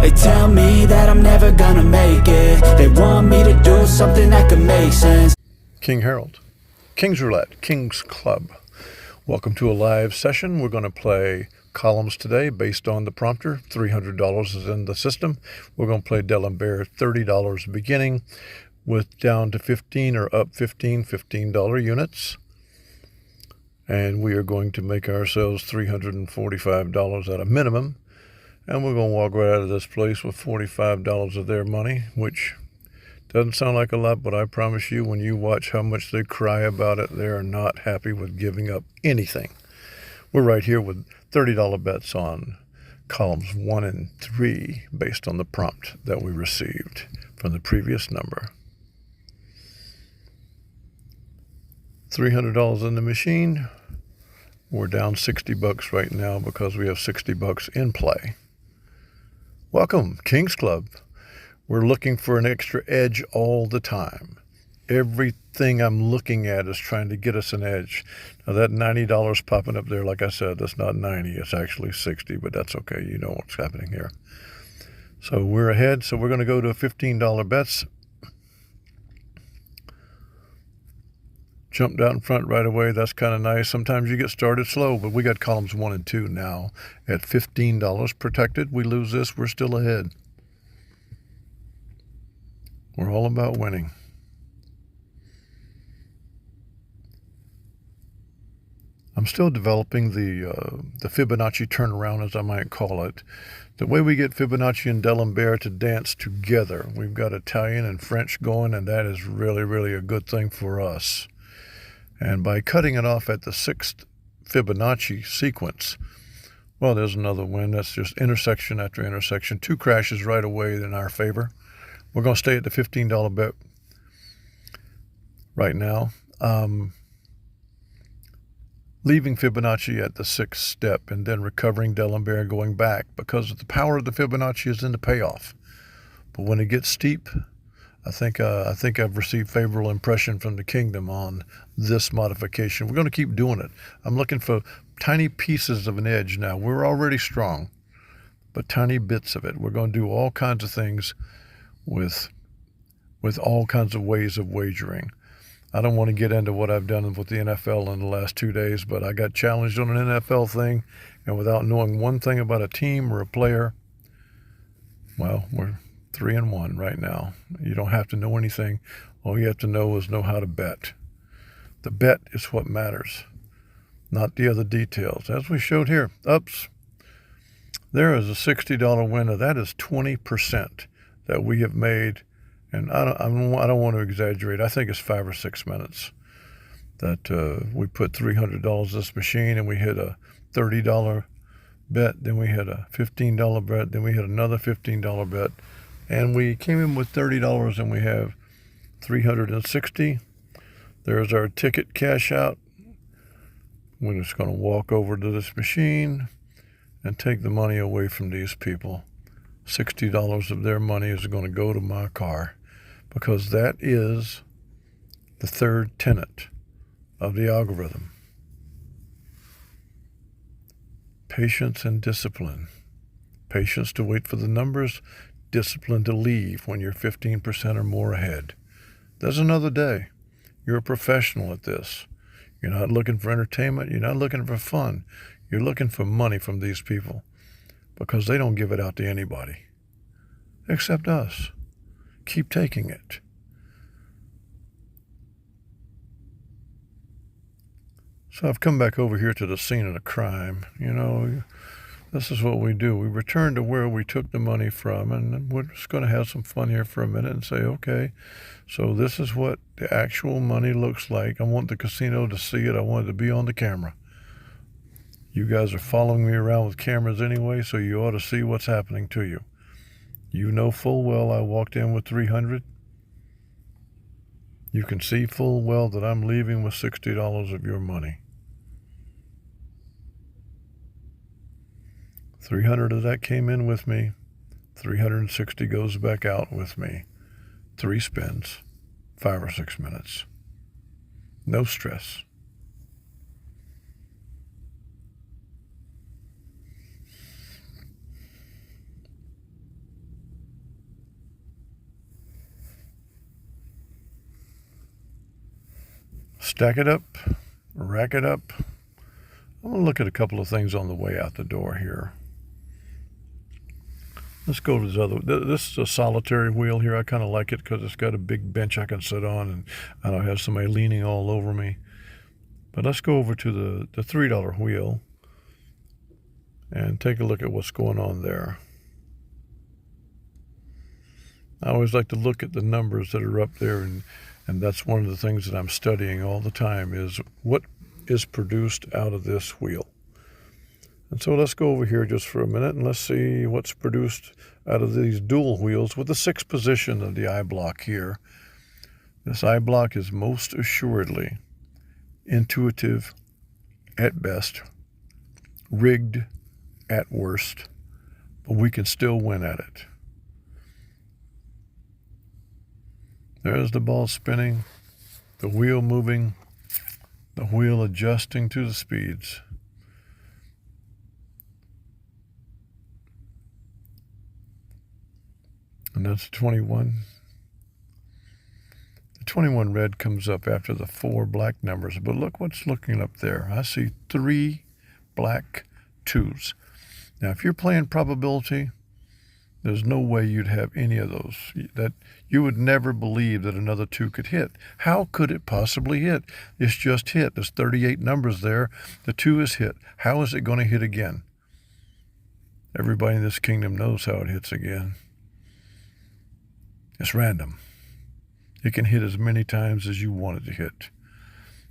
They tell me that I'm never gonna make it. They want me to do something that could make sense. King Harold, King's Roulette, King's Club. Welcome to a live session. We're going to play columns today based on the prompter. $300 is in the system. We're going to play D'Alembert, $30 beginning with down to 15 or up $15 units. And we are going to make ourselves $345 at a minimum. And we're going to walk right out of this place with $45 of their money, which doesn't sound like a lot, but I promise you, when you watch how much they cry about it, they are not happy with giving up anything. We're right here with $30 bets on columns 1 and 3 based on the prompt that we received from the previous number. $300 in the machine. We're down $60 right now because we have $60 in play. Welcome, King's Club. We're looking for an extra edge all the time. Everything I'm looking at is trying to get us an edge. Now that $90 popping up there, like I said, that's not 90, it's actually 60, but that's okay. You know what's happening here. So we're ahead. So we're going to go to $15 bets. Jumped out in front right away. That's kind of nice. Sometimes you get started slow, but we got columns 1 and 2 now at $15 protected. We lose this, we're still ahead. We're all about winning. I'm still developing the Fibonacci turnaround, as I might call it. The way we get Fibonacci and D'Alembert to dance together. We've got Italian and French going, and that is really, really a good thing for us. And by cutting it off at the 6th Fibonacci sequence, well, there's another win. That's just intersection after intersection. 2 crashes right away in our favor. We're going to stay at the $15 bet right now. Leaving Fibonacci at the 6th step and then recovering D'Alembert and going back, because the power of the Fibonacci is in the payoff. But when it gets steep, I think I've received favorable impression from the kingdom on this modification. We're going to keep doing it. I'm looking for tiny pieces of an edge now. We're already strong, but tiny bits of it. We're going to do all kinds of things with all kinds of ways of wagering. I don't want to get into what I've done with the NFL in the last 2 days, but I got challenged on an NFL thing, and without knowing one thing about a team or a player, well, we're 3-1 right now. You don't have to know anything. All you have to know is know how to bet. The bet is what matters, not the other details. As we showed here, ups, there is a $60 winner. That is 20% that we have made, and I don't want to exaggerate. I think it's 5 or 6 minutes that we put $300 this machine, and we hit a $30 bet, then we hit a $15 bet, then we hit another $15 bet, and we came in with $30, and we have $360. There's our ticket cash out. We're just going to walk over to this machine and take the money away from these people. $60 of their money is going to go to my car, because that is the third tenet of the algorithm. Patience and discipline. Patience to wait for the numbers, discipline to leave when you're 15% or more ahead. There's another day. You're a professional at this. You're not looking for entertainment. You're not looking for fun. You're looking for money from these people, because they don't give it out to anybody except us. Keep taking it. So I've come back over here to the scene of the crime. You know, this is what we do. We return to where we took the money from, and we're just going to have some fun here for a minute and say, okay, so this is what the actual money looks like. I want the casino to see it. I want it to be on the camera. You guys are following me around with cameras anyway, so you ought to see what's happening to you. You know full well I walked in with 300. You can see full well that I'm leaving with $60 of your money. 300 of that came in with me. 360 goes back out with me. 3 spins, 5 or 6 minutes. No stress. Stack it up, rack it up. I'm going to look at a couple of things on the way out the door here. Let's go to this other. This is a solitary wheel here. I kind of like it because it's got a big bench I can sit on, and I don't have somebody leaning all over me. But let's go over to the $3 wheel and take a look at what's going on there. I always like to look at the numbers that are up there, and that's one of the things that I'm studying all the time is what is produced out of this wheel. And so let's go over here just for a minute and let's see what's produced out of these dual wheels with the 6th position of the eye block here. This eye block is most assuredly intuitive at best, rigged at worst, but we can still win at it. There's the ball spinning, the wheel moving, the wheel adjusting to the speeds. And that's 21. The 21 red comes up after the 4 black numbers, but look what's looking up there. I see 3 black 2s. Now, if you're playing probability, there's no way you'd have any of those. That you would never believe that another 2 could hit. How could it possibly hit? It's just hit. There's 38 numbers there. The 2 is hit. How is it going to hit again? Everybody in this kingdom knows how it hits again. It's random. It can hit as many times as you want it to hit.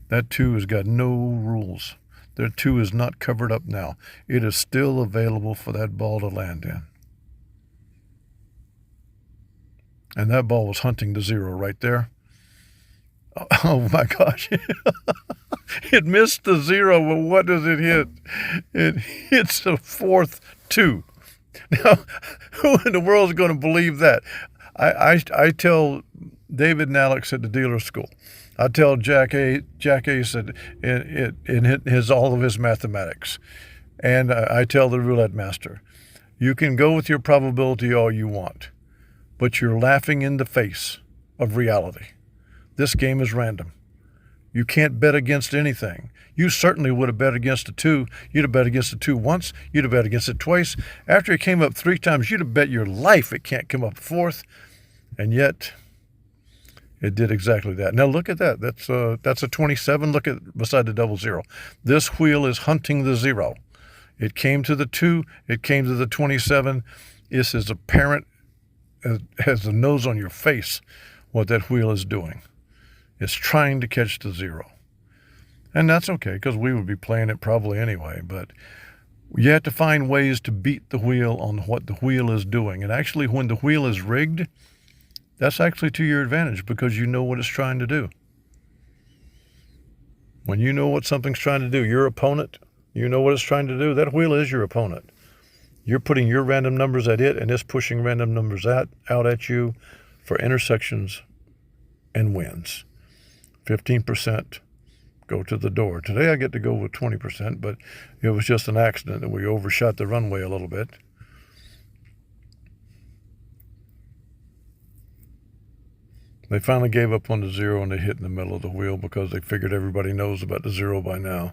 That 2 has got no rules. That 2 is not covered up now. It is still available for that ball to land in. And that ball was hunting the 0 right there. Oh my gosh. It missed the 0, but what does it hit? It hits the 4th 2. Now, who in the world is going to believe that? I tell David and Alex at the dealer school. I tell Jack Ace in all of his mathematics. And I tell the roulette master, you can go with your probability all you want, but you're laughing in the face of reality. This game is random. You can't bet against anything. You certainly would have bet against a 2. You'd have bet against a 2 once. You'd have bet against it twice. After it came up 3 times, you'd have bet your life it can't come up 4th. And yet, it did exactly that. Now look at that. That's a 27. Look at beside the 00. This wheel is hunting the 0. It came to the 2. It came to the 27. This is apparent as the nose on your face what that wheel is doing. It's trying to catch the 0. And that's okay, because we would be playing it probably anyway. But you have to find ways to beat the wheel on what the wheel is doing. And actually, when the wheel is rigged, that's actually to your advantage because you know what it's trying to do. When you know what something's trying to do, your opponent, you know what it's trying to do, that wheel is your opponent. You're putting your random numbers at it, and it's pushing random numbers out at you for intersections and wins. 15% go to the door. Today I get to go with 20%, but it was just an accident that we overshot the runway a little bit. They finally gave up on the 0 and they hit in the middle of the wheel because they figured everybody knows about the 0 by now.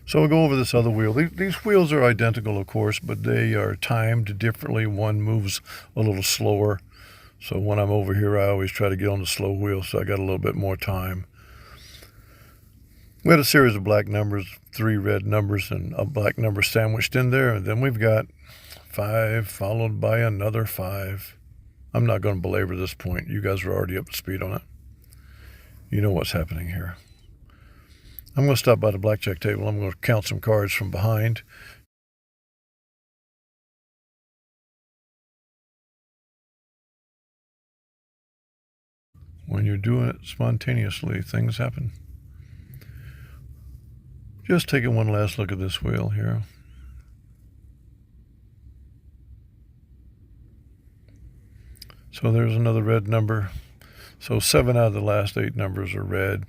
So we'll go over this other wheel. These wheels are identical, of course, but they are timed differently. One moves a little slower. So when I'm over here, I always try to get on the slow wheel so I got a little bit more time. We had a series of black numbers, 3 red numbers, and a black number sandwiched in there. And then we've got 5 followed by another 5. I'm not going to belabor this point. You guys are already up to speed on it. You know what's happening here. I'm going to stop by the blackjack table. I'm going to count some cards from behind. When you're doing it spontaneously, things happen. Just taking one last look at this wheel here. So there's another red number. So 7 out of the last 8 numbers are red.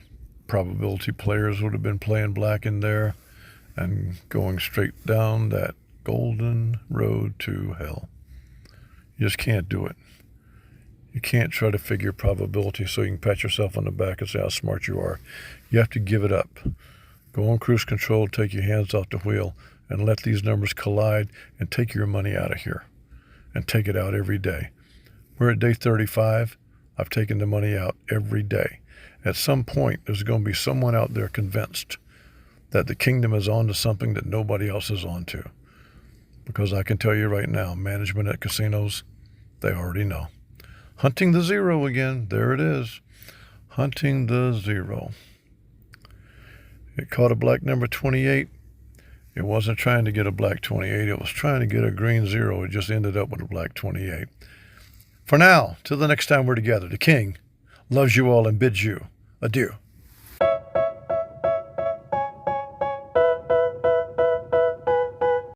Probability players would have been playing black in there and going straight down that golden road to hell. You just can't do it. You can't try to figure probability so you can pat yourself on the back and say how smart you are. You have to give it up. Go on cruise control, take your hands off the wheel, and let these numbers collide and take your money out of here. And take it out every day. We're at day 35. I've taken the money out every day. At some point, there's going to be someone out there convinced that the kingdom is on to something that nobody else is on to. Because I can tell you right now, management at casinos, they already know. Hunting the zero again. There it is. Hunting the zero. It caught a black number 28. It wasn't trying to get a black 28. It was trying to get a green zero. It just ended up with a black 28. For now, till the next time we're together, the King loves you all and bids you adieu.